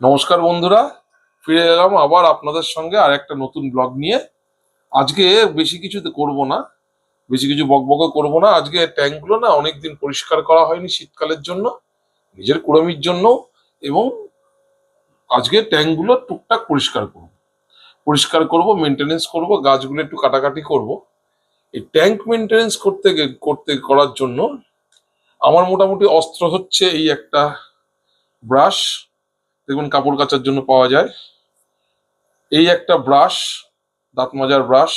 নমস্কার বন্ধুরা, ফিরে এলাম আবার আপনাদের সঙ্গে আর একটা নতুন ব্লগ নিয়ে। আজকে বেশি কিছু করব না, বেশি কিছু বকবক করব না। আজকে ট্যাঙ্কগুলো না অনেকদিন পরিষ্কার করা হয়নি শীতকালের জন্য, নিজের কুড়ামির জন্য। এবং আজকে ট্যাঙ্কগুলো টুকটাক পরিষ্কার করব, মেনটেনেন্স করব, গাছগুলো একটু কাটাকাটি করব। এই ট্যাঙ্ক মেনটেনেন্স করার জন্য আমার মোটামুটি অস্ত্র হচ্ছে এই একটা ব্রাশ, দেখুন কাপড় কাচার জন্য পাওয়া যায়। এই একটা ব্রাশ, দাঁত মাজার ব্রাশ,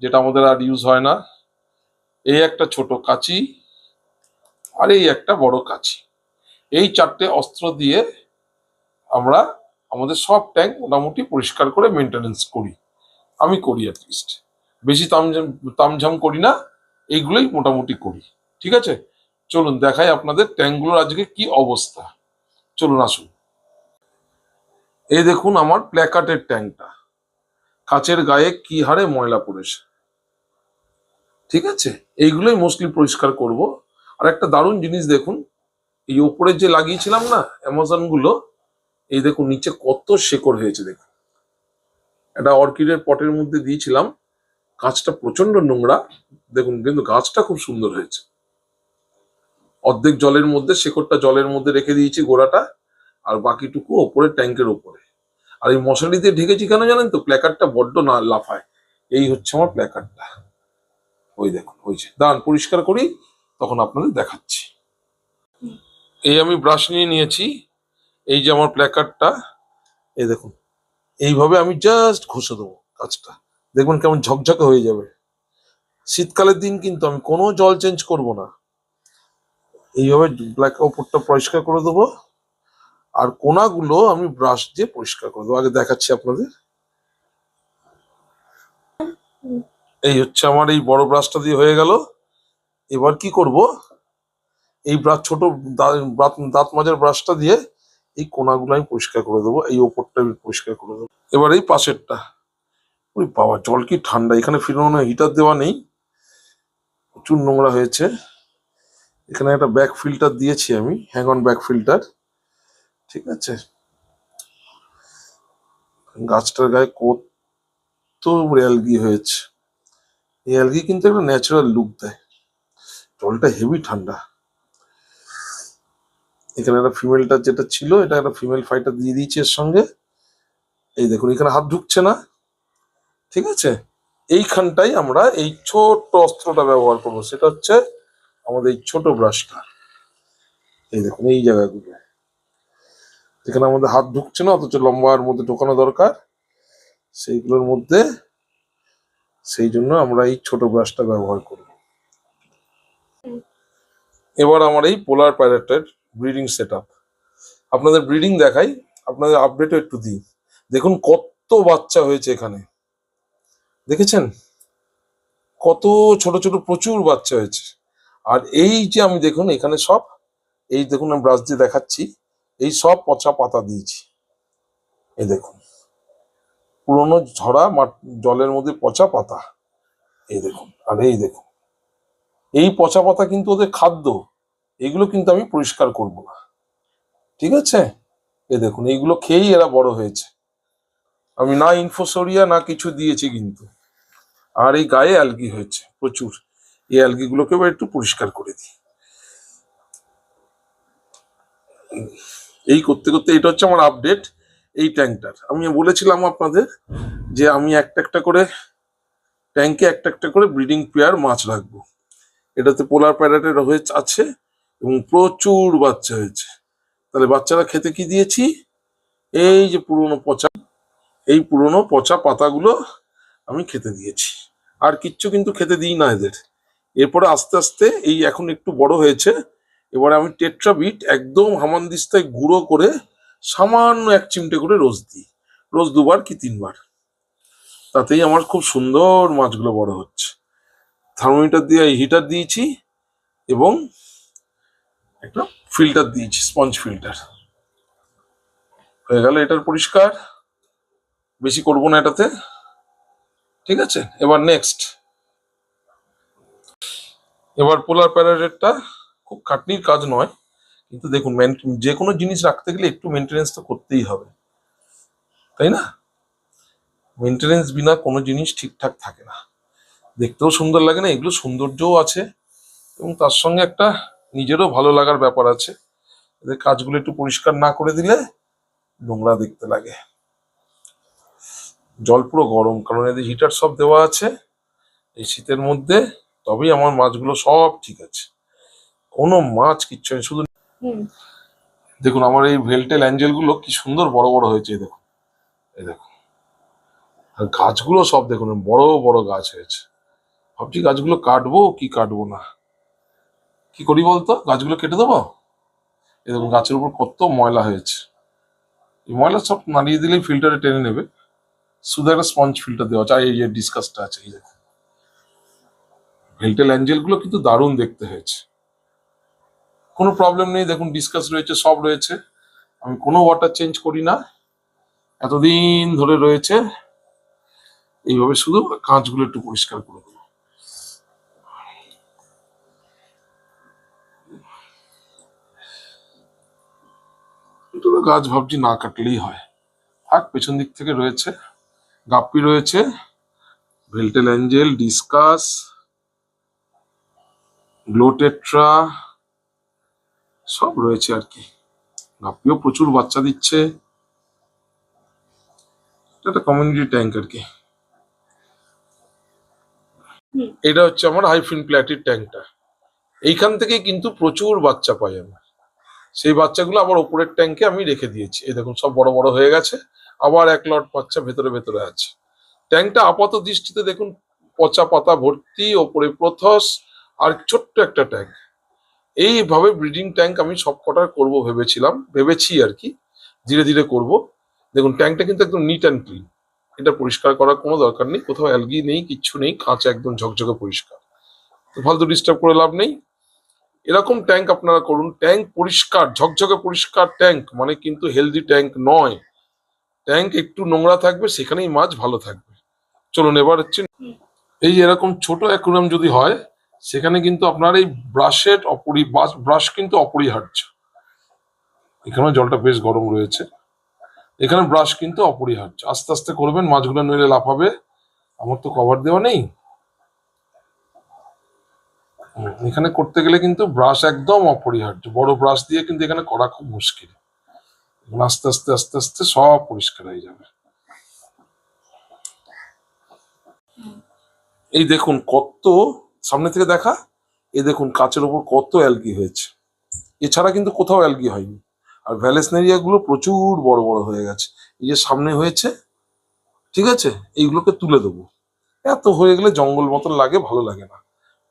যেটা আমাদের আর ইউজ হয় না। এই একটা ছোট কাঁচি, আর এই একটা বড় কাঁচি। এই চারটে অস্ত্র দিয়ে আমরা আমাদের সব ট্যাঙ্ক মোটামুটি পরিষ্কার করে মেনটেনেন্স করি। আমি করি অ্যাটলিস্ট, বেশি তামঝাম করি না, এইগুলোই মোটামুটি করি। ঠিক আছে, চলুন দেখাই আপনাদের ট্যাঙ্কগুলোর আজকে কি অবস্থা। চলুন আসুন। এই দেখুন আমার প্ল্যাকার্টের ট্যাঙ্কটা, কাচের গায়ে কি হারে ময়লা পড়েছে। ঠিক আছে, এইগুলোই মোস্টলি পরিষ্কার করব। আর একটা দারুণ জিনিস দেখুন, এই ওপরে যে লাগিয়েছিলাম না অ্যামাজন গুলো, এই দেখুন নিচে কত শেকড় হয়েছে। দেখুন, একটা অর্কিডের পটের মধ্যে দিয়েছিলাম, গাছটা প্রচন্ড নোংরা, দেখুন কিন্তু গাছটা খুব সুন্দর হয়েছে। অর্ধেক জলের মধ্যে, শেকড়টা জলের মধ্যে রেখে দিয়েছি গোড়াটা, আর বাকিটুকু ওপরে ট্যাঙ্কের ওপরে। আর এই মশারি দিয়ে ঢেকেছি কেন জানেন তো? প্ল্যাকার্ডটা বড্ড না লাফায়। এই হচ্ছে আমার প্ল্যাকার্ডটা, ওই দেখুন হয়েছে। দাঁড়ান পরিষ্কার করি, তখন আপনাদের দেখাচ্ছি। এই আমি ব্রাশ নিয়ে নিয়েছি, এই যে আমার প্ল্যাকার্ডটা, এই দেখুন এইভাবে আমি জাস্ট ঘষে দেবো কাজটা, দেখবেন কেমন ঝকঝকে হয়ে যাবে। শীতকালের দিন কিন্তু আমি কোনো জল চেঞ্জ করব না, এইভাবে ব্ল্যাক ওপরটা পরিষ্কার করে দেবো, আর কোনাগুলো আমি ব্রাশ দিয়ে পরিষ্কার করে দেবো। আগে দেখাচ্ছি আপনাদের। এই হচ্ছে আমার এই বড় ব্রাশটা দিয়ে হয়ে গেল। এবার কি করব, এই ব্রাশ ছোট দাঁত মাজার ব্রাশটা দিয়ে এই কোনাগুলো আমি পরিষ্কার করে দেবো, এই ওপরটা আমি পরিষ্কার করে দেবো। এবার এই পাশেরটা, ওই বাবা জল কি ঠান্ডা! এখানে ফিরোনো হিটার দেওয়া নেই, প্রচুর নোংরা হয়েছে। এখানে একটা ব্যাক ফিল্টার দিয়েছি আমি, হ্যাং অন ব্যাক ফিল্টার। ঠিক আছে, গাছটার গায়ে কত অ্যালগি হয়েছে। এই অ্যালগি কিন্তু একটা ন্যাচারাল লুক দেয়। জলটা হেভি ঠান্ডা। এখানে একটা ফিমেলটা যেটা ছিল, এটা একটা ফিমেল ফাইটার দিয়ে দিয়েছি এর সঙ্গে। এই দেখুন এখানে হাত ঢুকছে না। ঠিক আছে, এইখানটাই আমরা এই ছোট্ট অস্ত্রটা ব্যবহার করবো, সেটা হচ্ছে আমাদের এই ছোট ব্রাশটা। এই দেখুন এই জায়গাগুলো যেখানে আমাদের হাত ঢুকছে না, অথচ লম্বার মধ্যে ঢোকানো দরকার, সেইগুলোর মধ্যে, সেই জন্য আমরা এই ছোট ব্রাশটা ব্যবহার করব। এবার আমার এই পোলার প্যারেটের ব্রিডিং সেট আপ, আপনাদের ব্রিডিং দেখাই, আপনাদের আপডেটও একটু দিই। দেখুন কত বাচ্চা হয়েছে এখানে, দেখেছেন কত ছোট ছোট প্রচুর বাচ্চা হয়েছে। আর এই যে আমি দেখুন এখানে সব, এই দেখুন আমি ব্রাশ দিয়ে দেখাচ্ছি, এই সব পচা পাতা দিয়েছি। এই দেখুন পুরোনো ঝরা জলের মধ্যে পচা পাতা, এই দেখুন। আর এই দেখুন এই পচা পাতা কিন্তু ওদের খাদ্য, এগুলো কিন্তু আমি পরিষ্কার করব না। ঠিক আছে, এই দেখুন এইগুলো খেয়েই এরা বড় হয়েছে। আমি না ইনফোসোরিয়া না কিছু দিয়েছি কিন্তু। আর এই গায়ে অ্যালগি হয়েছে প্রচুর, এই অ্যালগি গুলোকে এবার একটু পরিষ্কার করে দিই। এই করতে করতে এটা হচ্ছে আমার আপডেট এই ট্যাঙ্কটার। আমি বলেছিলাম আপনাদের যে আমি একটা একটা করে ট্যাঙ্কে একটা একটা করে ব্রিডিং পেয়ার মাছ রাখবো। এটাতে পোলার প্যারেটের আছে এবং প্রচুর বাচ্চা হয়েছে। তাহলে বাচ্চারা খেতে কি দিয়েছি? এই যে এই পুরনো পচা পাতাগুলো আমি খেতে দিয়েছি, আর কিচ্ছু কিন্তু খেতে দিই না এদের। এরপরে আস্তে আস্তে এই এখন একটু বড় হয়েছে, এবারে আমি টেট্রাবিট একদম হামানদিস্তায় গুঁড়ো করে সামান্য 1 চিমটে করে রোজ দিই, রোজ 2বার কি 3বার। তাতেই আমার খুব সুন্দর মাছগুলো বড় হচ্ছে। থার্মোমিটার দিয়ে হিটার দিয়েছি এবং একটা ফিল্টার দিয়েছি, স্পঞ্জ ফিল্টার। হয়ে গেল এটার পরিষ্কার, বেশি করবো না এটাতে। ঠিক আছে, এবার নেক্সট, এবার পোলার প্যারাডেটটা খুব খাটনির কাজ নয়, কিন্তু দেখুন যে কোনো জিনিস রাখতে গেলে একটু মেনটেনেন্স তো করতেই হবে, তাই না? মেনটেনেন্স বিনা কোনো জিনিস ঠিকঠাক থাকে না, দেখতেও সুন্দর লাগে না, এগুলো সৌন্দর্যও আছে এবং তার সঙ্গে একটা নিজেরও ভালো লাগার ব্যাপার আছে। এদের কাজগুলো একটু পরিষ্কার না করে দিলে নোংরা দেখতে লাগে। জল পুরো গরম, কারণ এদের হিটার সব দেওয়া আছে এই শীতের মধ্যে, তবেই আমার মাছগুলো সব ঠিক আছে, কোনো মাছ কিচ্ছু নেই। শুধু দেখুন আমার এই ভেলটেল অ্যাঞ্জেল গুলো কি সুন্দর বড় বড় হয়েছে, এই দেখুন, এই দেখুন। আর গাছগুলো সব দেখুন বড় বড় গাছ হয়েছে। ভাবছি গাছগুলো কাটবো কি কাটবো না, কি করি বলতো, গাছগুলো কেটে দেবো? এই দেখুন গাছের উপর কত ময়লা হয়েছে, এই ময়লা সব নাড়িয়ে দিলেই ফিল্টারে টেনে নেবে। শুধু একটা স্পঞ্জ ফিল্টার দেওয়া আছে। আর এই যে ডিসকাসটা আছে, এই দেখুন ভেলটেল অ্যাঞ্জেল গুলো কিন্তু দারুণ দেখতে হয়েছে, কোনো প্রবলেম নেই। দেখুন ডিসকাস রয়েছে, সব রয়েছে, আমি কোনো ওয়াটার চেঞ্জ করি না, এতদিন ধরে রয়েছে এইভাবে। শুধু কাঁচগুলো একটু পরিষ্কার করে দেবো। দুটো গাছ ভাবছি না কাটলেই হয়, থাক। পেছন দিক থেকে রয়েছে গাপ্পি, রয়েছে ভেলটেল অ্যাঞ্জেল, ডিসকাস, গ্লোটেট্রা, সব রয়েছে আর কি। গাপ্পিও প্রচুর বাচ্চা দিচ্ছে, এটা একটা কমিউনিটি ট্যাঙ্ক আর কি। এটা হচ্ছে আমার হাইফিন প্ল্যাটির ট্যাঙ্কটা, এইখান থেকেই কিন্তু প্রচুর বাচ্চা পাই আমি। সেই বাচ্চাগুলো আবার ওপরের ট্যাঙ্কে আমি রেখে দিয়েছি, এই দেখুন সব বড় বড় হয়ে গেছে, আবার এক লট বাচ্চা ভেতরে ভেতরে আছে। ট্যাঙ্কটা আপাত দৃষ্টিতে দেখুন পচা পাতা ভর্তি, ওপরে প্রথস, আর ছোট্ট একটা ট্যাঙ্ক। এইভাবে ব্রিডিং ট্যাঙ্ক আমি সব কটার করবো ভেবেছি আর কি, ধীরে ধীরে করব। দেখুন ট্যাঙ্কটা কিন্তু একদম নিট অ্যান্ড ক্লিন, এটা পরিষ্কার করার কোনো দরকার নেই, কোথাও অ্যালগি নেই, কিচ্ছু নেই, কাঁচা একদম ঝকঝকে পরিষ্কার। তো ফালতু ডিস্টার্ব করে লাভ নেই, এরকম ট্যাঙ্ক আপনারা করুন। ট্যাঙ্ক পরিষ্কার ঝকঝকে পরিষ্কার ট্যাঙ্ক মানে কিন্তু হেলদি ট্যাঙ্ক নয়। ট্যাঙ্ক একটু নোংরা থাকবে, সেখানেই মাছ ভালো থাকবে। চলুন এবার হচ্ছে, এই যে এরকম ছোট অ্যাকুয়ারিয়াম যদি হয়, সেখানে কিন্তু আপনার এই ব্রাশ কিন্তু অপরিহার্য। এখানে জলটা বেশ গরম রয়েছে, এখানে ব্রাশ কিন্তু অপরিহার্য। আস্তে আস্তে করবেন, মাছগুলো নইলে লাফাবে। আমার তো কভার দেওয়া নেই, এখানে করতে গেলে কিন্তু ব্রাশ একদম অপরিহার্য। বড় ব্রাশ দিয়ে কিন্তু এখানে করা খুব মুশকিল। আস্তে আস্তে আস্তে আস্তে সব পরিষ্কার হয়ে যাবে। এই দেখুন কত সামনে থেকে দেখা, এই দেখুন কাচের ওপর কত অ্যালগি হয়েছে, এছাড়া কিন্তু কোথাও অ্যালগি হয়নি। আর ভ্যালেসনেরিয়া গুলো প্রচুর বড় বড় হয়ে গেছে, এই যে সামনে হয়েছে, ঠিক আছে, এইগুলোকে তুলে দেবো। এত হয়ে গেলে জঙ্গল মতন লাগে, ভালো লাগে না,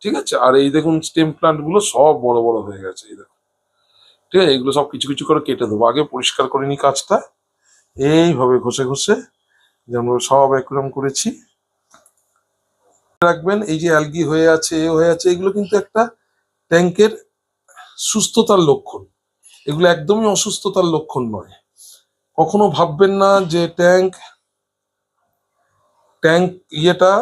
ঠিক আছে। আর এই দেখুন স্টেম প্লান্ট গুলো সব বড় বড় হয়ে গেছে, এই দেখুন, ঠিক আছে। এইগুলো সব কিছু কিছু করে কেটে দেবো, আগে পরিষ্কার করে নি কাজটা, এইভাবে ঘষে ঘষে যেমন সব একরকম করেছি। রাখবেন এই যে অ্যালগি হয়ে আছে, এ হয়ে আছে, এগুলো কিন্তু একটা ট্যাঙ্কের সুস্থতার লক্ষণ, এগুলো একদমই অসুস্থতার লক্ষণ নয়। কখনো ভাববেন না যে ট্যাঙ্ক ট্যাঙ্ক ইয়েটা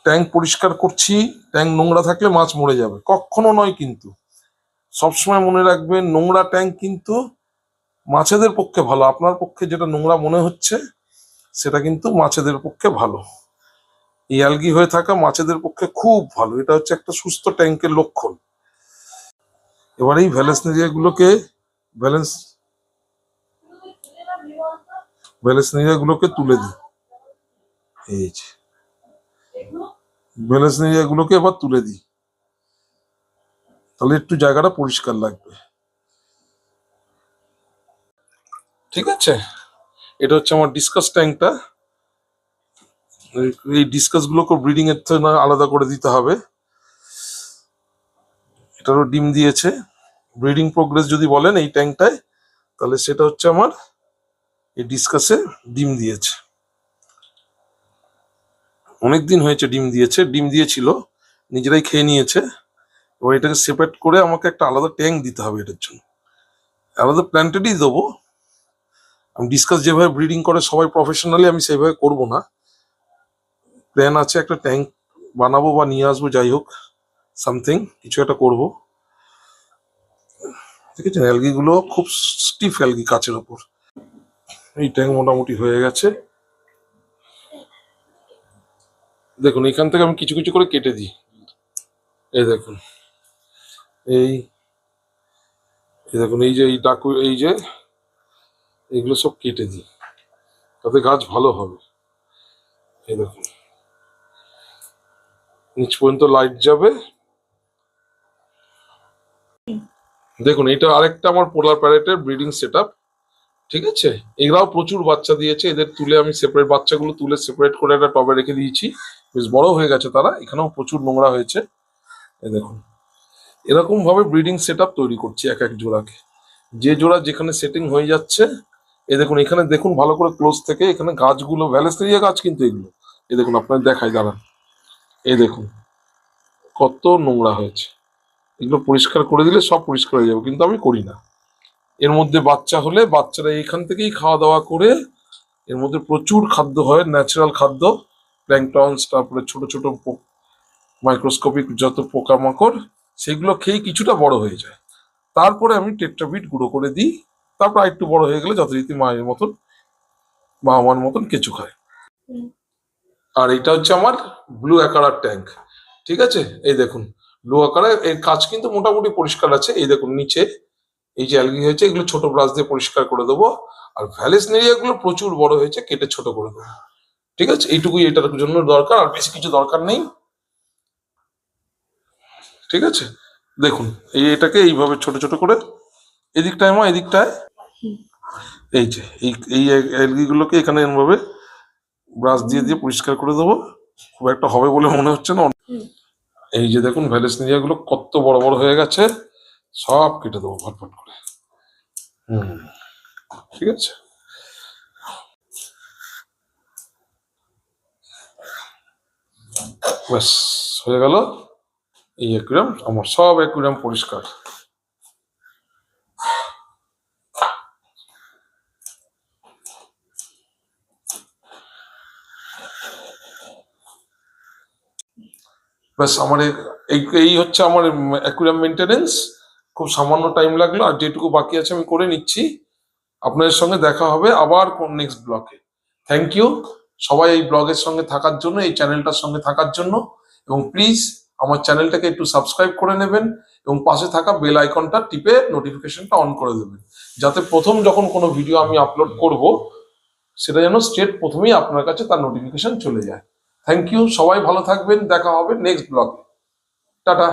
ট্যাঙ্ক পরিষ্কার করছি, ট্যাঙ্ক নোংরা থাকলে মাছ মরে যাবে, কখনো নয়। কিন্তু সবসময় মনে রাখবেন নোংরা ট্যাঙ্ক কিন্তু মাছেদের পক্ষে ভালো, আপনার পক্ষে যেটা নোংরা মনে হচ্ছে সেটা কিন্তু মাছেদের পক্ষে ভালো। এই অ্যালগি হয়ে থাকা মাছেদের পক্ষে খুব ভালো, এটা হচ্ছে একটা সুস্থ ট্যাঙ্কের লক্ষণ। এবার এই ভ্যালেসনেরিয়া গুলোকে তুলে দিই, এই যে ভ্যালেসনেরিয়া গুলোকে এবার তুলে দিই, তাহলে একটু জায়গাটা পরিষ্কার লাগবে, ঠিক আছে। এটা হচ্ছে আমার ডিসকাস ট্যাঙ্কটা। এই ডিসকাস গুলোকে ব্রিডিং এর জন্য আলাদা করে দিতে হবে। এটারও ডিম দিয়েছে, ব্রিডিং প্রোগ্রেস যদি বলেন এই ট্যাঙ্কটায়, তাহলে সেটা হচ্ছে আমার এই ডিসকাসে ডিম দিয়েছে, অনেকদিন হয়েছে ডিম দিয়েছিল, নিজেরাই খেয়ে নিয়েছে। এবার এটাকে সেপারেট করে আমাকে একটা আলাদা ট্যাঙ্ক দিতে হবে এটার জন্য, আলাদা প্ল্যান্টেডই দেবো। আমি ডিসকাস যেভাবে ব্রিডিং করে সবাই প্রফেশনালি, আমি সেইভাবে করব না, প্ল্যান আছে একটা ট্যাঙ্ক বানাবো বা নিয়ে আসবো, যাই হোক সামথিং কিছু একটা করবো। ঠিক আছে, অ্যালগি গুলো খুব স্টিফ অ্যালগি কাচের ওপর। এই ট্যাঙ্ক মোটামুটি হয়ে গেছে। দেখুন এখান থেকে আমি কিছু কিছু করে কেটে দিই। এই দেখুন, এই এই দেখুন, এই যে এই ডাকু, এই যে এইগুলো সব কেটে দিই, তাতে গাছ ভালো হবে। এই দেখুন, নিচ পর্যন্ত লাইট যাবে। দেখুন এটা আরেকটা আমার পোলার প্যারেটের ব্রিডিং সেট আপ। ঠিক আছে, এরাও প্রচুর বাচ্চা দিয়েছে, এদের তুলে আমি সেপারেট, বাচ্চাগুলো তুলে সেপারেট করে একটা টবে রেখে দিয়েছি। বেশ বড় হয়ে গেছে তারা, এখানেও প্রচুর নোংরা হয়েছে। এই দেখুন, এরকম ভাবে ব্রিডিং সেট আপ তৈরি করছি এক এক জোড়াকে, যে জোড়া যেখানে সেটিং হয়ে যাচ্ছে। এই দেখুন এখানে দেখুন ভালো করে ক্লোজ থেকে, এখানে গাছগুলো ভ্যালেস্টেরিয়া গাছ কিন্তু এগুলো। এই দেখুন আপনার দেখাই দাঁড়ান, এই দেখুন কত নোংরা হয়েছে। এগুলো পরিষ্কার করে দিলে সব পরিষ্কার হয়ে যাবে, কিন্তু আমি করি না। এর মধ্যে বাচ্চা হলে বাচ্চারা এখান থেকেই খাওয়া দাওয়া করে, এর মধ্যে প্রচুর খাদ্য হয়, ন্যাচারাল খাদ্য, প্ল্যাঙ্কটনস, তারপরে ছোট ছোট মাইক্রোস্কোপিক যত পোকামাকড়, সেগুলো খেয়ে কিছুটা বড় হয়ে যায়। তারপরে আমি টেট্রাবিট গুঁড়ো করে দিই। তারপর একটু বড় হয়ে গেলে যথারীতি মায়ের মতন বা আমার মতন কেঁচু খায়। আর এটা হচ্ছে আমার ব্লু অ্যাকারার ট্যাঙ্ক। ঠিক আছে, এই দেখুন ব্লু অ্যাকারা, এর কাজ কিন্তু মোটামুটি পরিষ্কার আছে। এই দেখুন নিচে এই যে অ্যালগি হয়েছে, এগুলো ছোট ব্রাশ দিয়ে পরিষ্কার করে দেবো। আর ভ্যালেসনেরিয়া গুলো প্রচুর বড় হয়েছে, কেটে ছোট করে দেবো। ঠিক আছে, এইটুকুই এটার জন্য দরকার, আর বেশি কিছু দরকার নেই। ঠিক আছে, দেখুন এটাকে এইভাবে ছোট ছোট করে, এদিকটায় এদিকটায়, এই যে এই অ্যালগি গুলোকে এখানে এরভাবে ব্রাশ দিয়ে দিয়ে পরিষ্কার করে দেবো। খুব একটা হবে বলে মনে হচ্ছে না। এই যে দেখুন ভ্যালেসনেরিয়া গুলো কত বড় বড় হয়ে গেছে, সব কেটে দেবো ফটফট করে। ঠিক আছে, ব্যাস হয়ে গেল। এই অ্যাকুয়ারিয়াম আমার সব অ্যাকুয়ারিয়াম পরিষ্কার। ব্যাস আমার এই এই হচ্ছে আমার অ্যাকুয়ারিয়াম মেনটেনেন্স। খুব সামান্য টাইম লাগলো, আর যেটুকু বাকি আছে আমি করে নিচ্ছি। আপনাদের সঙ্গে দেখা হবে আবার কোন নেক্সট ব্লগে। থ্যাংক ইউ সবাই এই ব্লগের সঙ্গে থাকার জন্য, এই চ্যানেলটার সঙ্গে থাকার জন্য। এবং প্লিজ আমার চ্যানেলটাকে একটু সাবস্ক্রাইব করে নেবেন, এবং পাশে থাকা বেল আইকনটা টিপে নোটিফিকেশনটা অন করে দেবেন, যাতে প্রথম যখন কোনো ভিডিও আমি আপলোড করব, সেটা যেন স্ট্রেট প্রথমেই আপনার কাছে তার নোটিফিকেশন চলে যায়। থ্যাংক ইউ, সবাই ভালো থাকবেন, দেখা হবে নেক্সট ব্লগে। টাটা।